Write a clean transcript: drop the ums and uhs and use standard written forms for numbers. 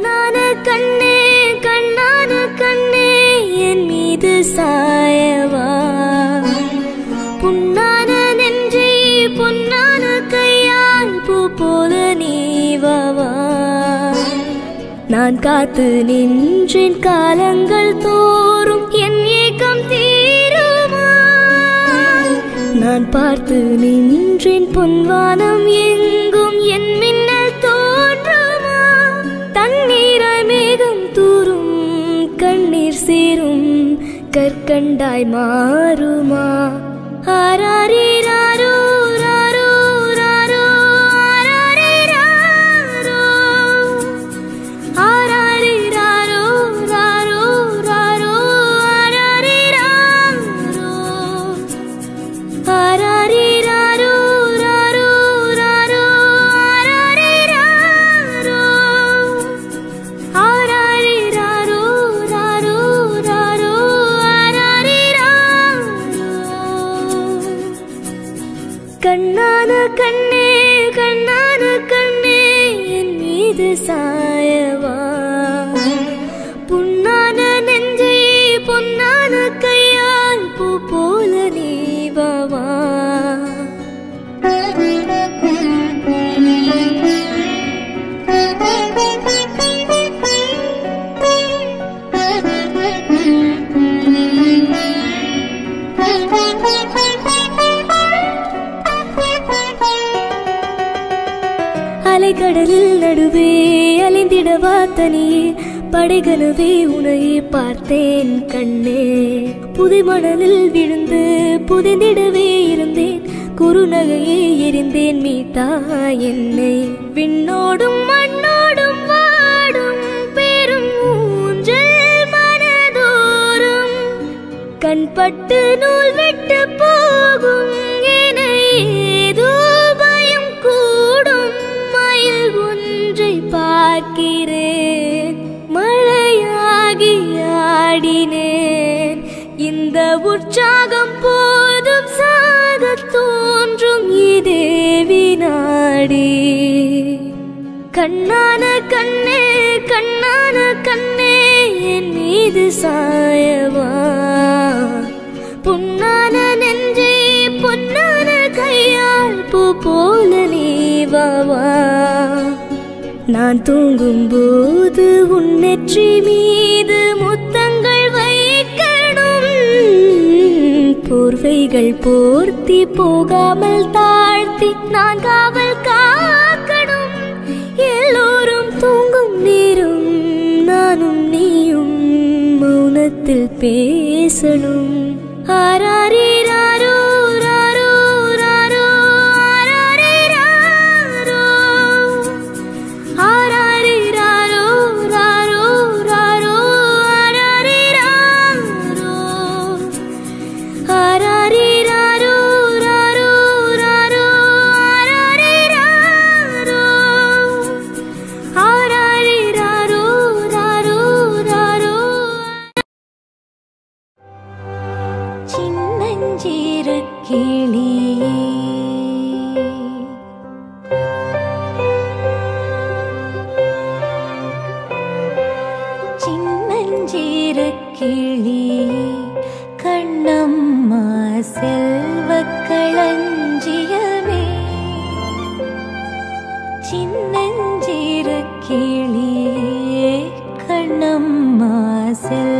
கண்ணான கண்ணே கண்ணான கண்ணே என் மீது சாயவா புண்ணான நெஞ்சை பொன்னான கையால் பூ போல நீவவா நான் காத்து நின்றேன் காலங்கள் தோறும் என் ஏக்கம் தீருமா நான் பார்த்து நின்றேன் பொன்வானம் எங்கும் என் மின்னல் தோன்றுமா தண்ணீராய் மேகம் தூரும் கண்ணீர் சேரும் கற்கண்டாய் மாறுமா ஆராரிராரோ ராரோ ராரோ ஆராரிராரோ ஆராரிராரோ ராரோ ராரோ ஆராரிராரோ ஆராரிராரோ ராரோ ராரோ ஆராரிராரோ ஆராரிராரோ ராரோ ராரோ ஆராரிராரோ கண்ணான கண்ணே கண்ணான கண்ணே என் மீது சாயவா புண்ணான நெஞ்சை பொன்னான கையால் பூ போல நீவவா அலைக்கடலில் நடுவே அலைந்திடவா தனியே படைகனவே உனையே பார்த்தேன் கண்ணே புதை மணலில் விழுந்து புதைந்திடவே இருந்தேன் குறுநகையே எரிந்தேன் மீட்டா என்னை விண்ணோடும் மண்ணோடும் வாடும் பெரும் ஊஞ்சல் மனதோறும் கண்பட்டு நூல் விட்டு போகும் என ஏதோ பயம் கூடும் மயில் ஒன்றை பார்க்கிறேன் மழையாகி ஆடினேன் இந்த உற்சாகம் போதும் சாக தோன்றும் இதே வினாடி கண்ணான கண்ணே கண்ணான கண்ணே என் மீது சாயவா புண்ணான நெஞ்சை பொன்னான கையால் பூ போல நீவவா நான் தூங்கும் போது உன் நெற்றி மீது முத்தங்கள் வைக்கணும் போர்வைகள் போர்த்தி போகாமல் தாழ்த்தி நான் காவல் காக்கணும் எல்லோரும் தூங்கும் நேரம் நானும் நீயும் மௌனத்தில் பேசணும் ஆராரிராரோ ராரோ ராரோ ஆராரிராரோ ஆராரிராரோ ராரோ ராரோ ஆராரிராரோ ஆராரிராரோ ராரோ ராரோ ஆராரிராரோ ஆராரிராரோ ராரோ ராரோ சின்னஞ்சிறு கிளியே சின்னஞ்சிறு கிளியே கண்ணம்மா செல்வக் களஞ்சியமே சின்னஞ்சிறு கிளியே கண்ணம்மா செல்வ